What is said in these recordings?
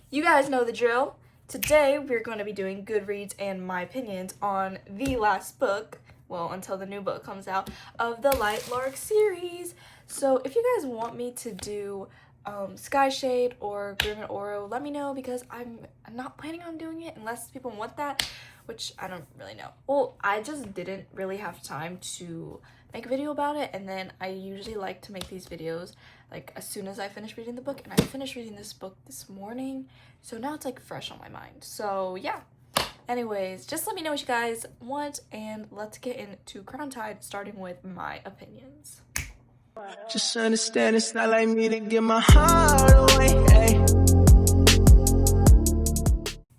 You guys know the drill. Today we're going to be doing Goodreads and my opinions on the last book, well, until the new book comes out, of the Lightlark series. So if you guys want me to do Skyshade or Grim and Oro, let me know, because I'm not planning on doing it unless people want that, which I don't really know. Well, I just didn't really have time to make a video about it, and then I usually like to make these videos like as soon as I finish reading the book, and I finished reading this book this morning, so now it's like fresh on my mind. So yeah, anyways, just let me know what you guys want, and let's get into Crowntide, starting with my opinions. Just understand it's not like me to give my heart away, hey.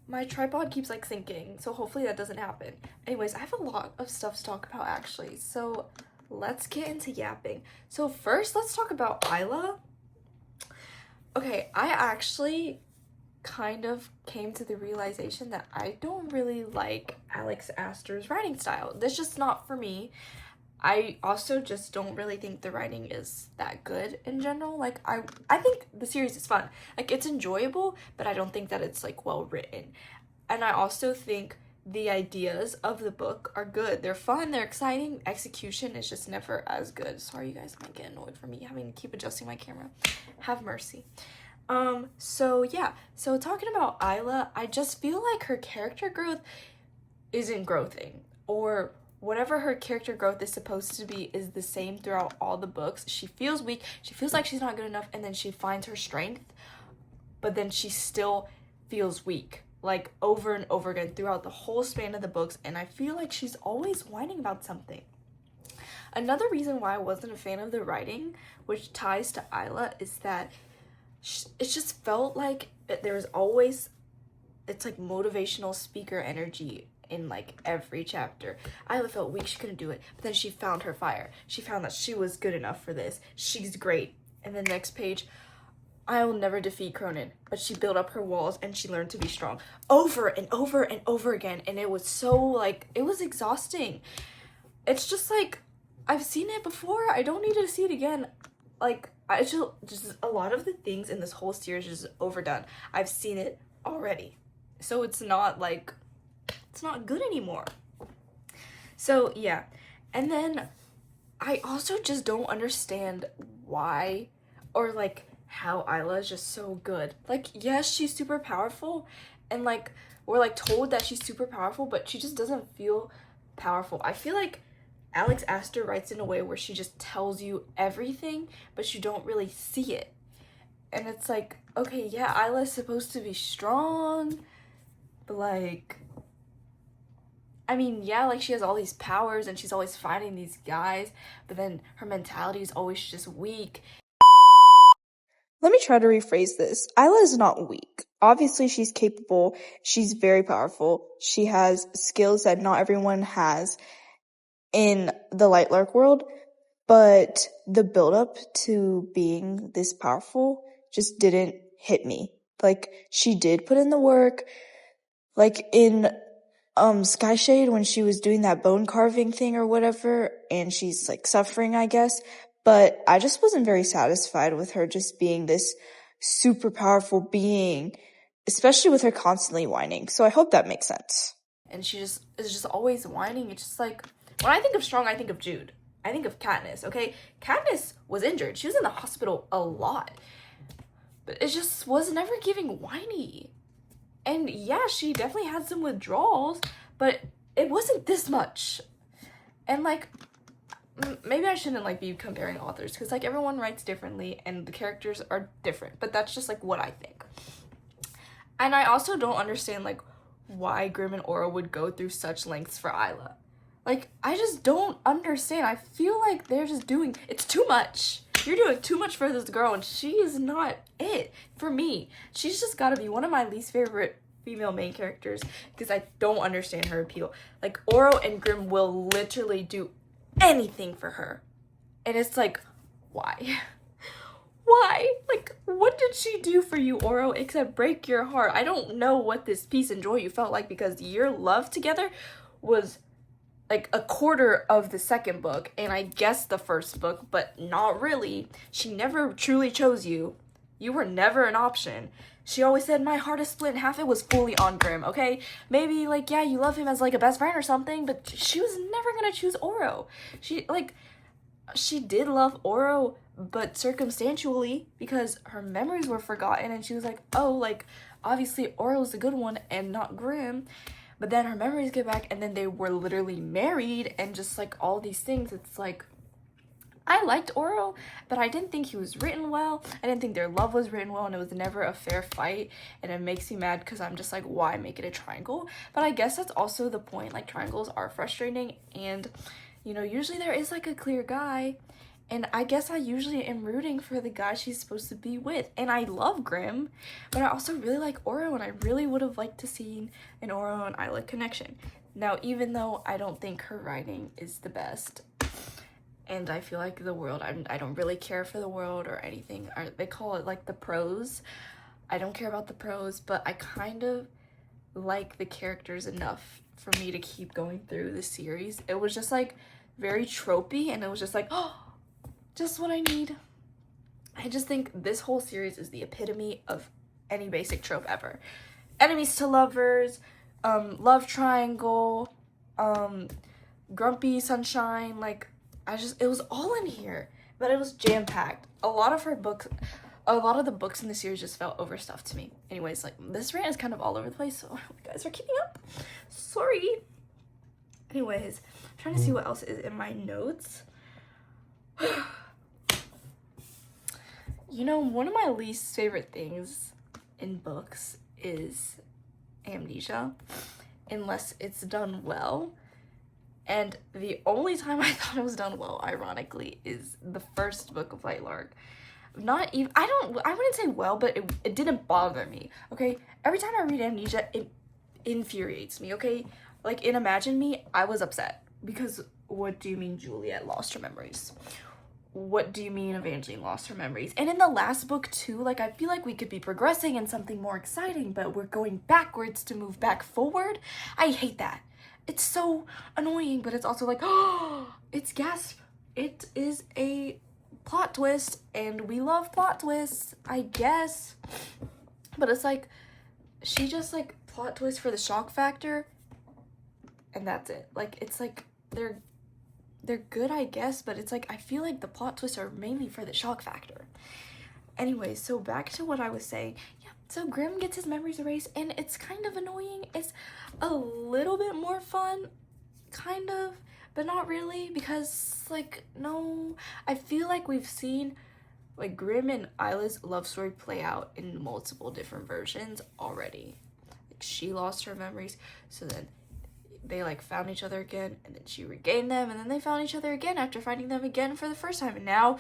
My tripod keeps like sinking, so hopefully that doesn't happen. Anyways, I have a lot of stuff to talk about actually, so let's get into yapping. So first, let's talk about Isla. Okay, I actually kind of came to the realization that I don't really like Alex Astor's writing style. That's just not for me. I also just don't really think the writing is that good in general. Like, I think the series is fun. Like, it's enjoyable, but I don't think that it's, like, well written. And I also think the ideas of the book are good. They're fun, they're exciting. Execution is just never as good. Sorry, you guys might get annoyed for me having to keep adjusting my camera. Have mercy. So yeah. So talking about Isla, I just feel like her character growth isn't growing, or whatever her character growth is supposed to be is the same throughout all the books. She feels weak, she feels like she's not good enough, and then she finds her strength, but then she still feels weak, like over and over again throughout the whole span of the books, and I feel like she's always whining about something. Another reason why I wasn't a fan of the writing, which ties to Isla, is that it just felt like there was always, it's like motivational speaker energy in like every chapter. Isla felt weak, she couldn't do it, but then she found her fire. She found that she was good enough for this. She's great. And then next page, I will never defeat Cronin, but she built up her walls and she learned to be strong. Over and over and over again, and it was so like, it was exhausting. It's just like, I've seen it before, I don't need to see it again. Like, I just a lot of the things in this whole series is overdone. I've seen it already, so it's not like, it's not good anymore. So yeah, and then I also just don't understand why, or like how Isla is just so good. Like, yes, she's super powerful, and like we're like told that she's super powerful, but she just doesn't feel powerful. I feel like Alex Astor writes in a way where she just tells you everything, but you don't really see it. And it's like, okay, yeah, Isla's supposed to be strong, but like, I mean, yeah, like she has all these powers and she's always fighting these guys, but then her mentality is always just weak. Let me try to rephrase this. Isla is not weak. Obviously, she's capable. She's very powerful. She has skills that not everyone has in the Lightlark world, but the build-up to being this powerful just didn't hit me. Like, she did put in the work, like in Skyshade, when she was doing that bone carving thing or whatever, and she's like suffering, I guess, but I just wasn't very satisfied with her just being this super powerful being, especially with her constantly whining. So I hope that makes sense. And she just is just always whining. It's just like, when I think of strong, I think of Jude. I think of Katniss, okay? Katniss was injured. She was in the hospital a lot. But it just was never giving whiny. And yeah, she definitely had some withdrawals, but it wasn't this much. And like, maybe I shouldn't like be comparing authors, because like everyone writes differently and the characters are different, but that's just like what I think. And I also don't understand like why Grim and Oro would go through such lengths for Isla. Like, I just don't understand. I feel like they're just doing, it's too much. You're doing too much for this girl, and she is not it for me. She's just gotta be one of my least favorite female main characters, because I don't understand her appeal. Like, Oro and Grim will literally do anything for her. And it's like, why? Why? Like, what did she do for you, Oro, except break your heart? I don't know what this peace and joy you felt like, because your love together was like a quarter of the second book, and I guess the first book, but not really. She never truly chose you. You were never an option. she always said my heart is split in half. It was fully on Grimm, okay? Maybe, like, yeah, you love him as, like, a best friend or something, but she was never gonna choose Oro. She did love Oro, but circumstantially, because her memories were forgotten, and she was like, oh, like, obviously Oro's the good one and not Grimm. But then her memories get back, and then they were literally married, and just, like, all these things. It's like, I liked Oro, but I didn't think he was written well. I didn't think their love was written well, and it was never a fair fight, and it makes me mad because I'm just like, why make it a triangle? But I guess that's also the point. Like, triangles are frustrating, and, you know, usually there is, like, a clear guy, and I guess I usually am rooting for the guy she's supposed to be with. And I love Grimm, but I also really like Oro, and I really would have liked to see an Oro and Isla connection. Now, even though I don't think her writing is the best, and I feel like the world, I don't really care for the world or anything. They call it, like, the prose. I don't care about the prose, but I kind of like the characters enough for me to keep going through the series. It was just, like, very tropey, and it was just like, oh, just what I need. I just think this whole series is the epitome of any basic trope ever. Enemies to lovers, love triangle, grumpy sunshine, like, it was all in here, but it was jam-packed. A lot of the books in the series just felt overstuffed to me. Anyways, like, this rant is kind of all over the place, so I hope you guys are keeping up. Sorry. Anyways, I'm trying to see what else is in my notes. You know, one of my least favorite things in books is amnesia, unless it's done well. And the only time I thought it was done well, ironically, is the first book of Lightlark. Not even, I wouldn't say well, but it didn't bother me, okay? Every time I read Amnesia, it infuriates me, okay? Like, in Imagine Me, I was upset. Because what do you mean Juliet lost her memories? What do you mean Evangeline lost her memories? And in the last book, too, like, I feel like we could be progressing in something more exciting, but we're going backwards to move back forward. I hate that. It's so annoying, but it's also like, oh, it's gasp. It is a plot twist, and we love plot twists, I guess. But it's like, she just, like, plot twist for the shock factor, and that's it. Like, it's like, they're good, I guess, but it's like, I feel like the plot twists are mainly for the shock factor. Anyway, so back to what I was saying. Yeah, so Grimm gets his memories erased, and it's kind of annoying. It's a little bit more fun, kind of, but not really, because, like, no, I feel like we've seen, like, Grimm and Isla's love story play out in multiple different versions already. Like, she lost her memories, so then they, like, found each other again, and then she regained them, and then they found each other again after finding them again for the first time, and now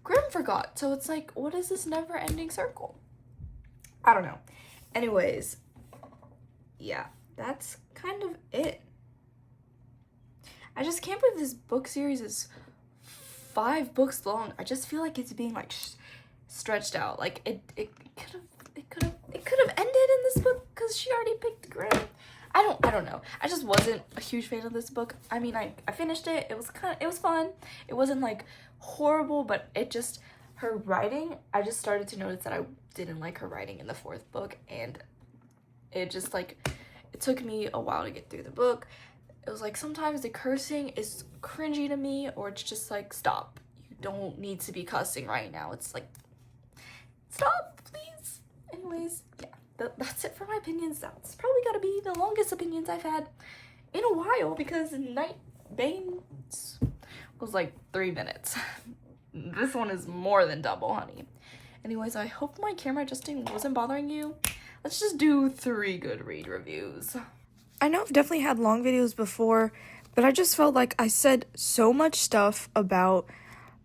Grimm forgot. So it's like, what is this never-ending circle? I don't know. Anyways, yeah, that's kind of it. I just can't believe this book series is 5 books long. I just feel like it's being, like, stretched out. Like, it could have ended in this book because she already picked Grimm. I don't know. I just wasn't a huge fan of this book. I mean, I finished it. It was fun. It wasn't, like, horrible, but it just, her writing, I just started to notice that I didn't like her writing in the 4th book, and it just, like, it took me a while to get through the book. It was like, sometimes the cursing is cringy to me, or it's just like, stop. You don't need to be cussing right now. It's like, stop, please. Anyways, yeah. That's it for my opinions. That's probably gotta be the longest opinions I've had in a while, because Night Bane's was like 3 minutes. This one is more than double, honey. Anyways, I hope my camera adjusting wasn't bothering you. Let's just do 3 good read reviews. I know I've definitely had long videos before, but I just felt like I said so much stuff about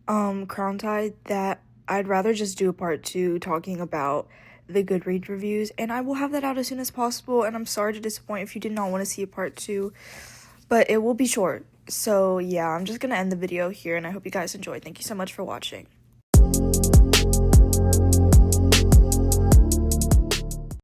Crowntide that I'd rather just do a part 2 talking about the Goodreads reviews, and I will have that out as soon as possible, and I'm sorry to disappoint if you did not want to see a part 2, but it will be short. So yeah, I'm just gonna end the video here, and I hope you guys enjoyed. Thank you so much for watching.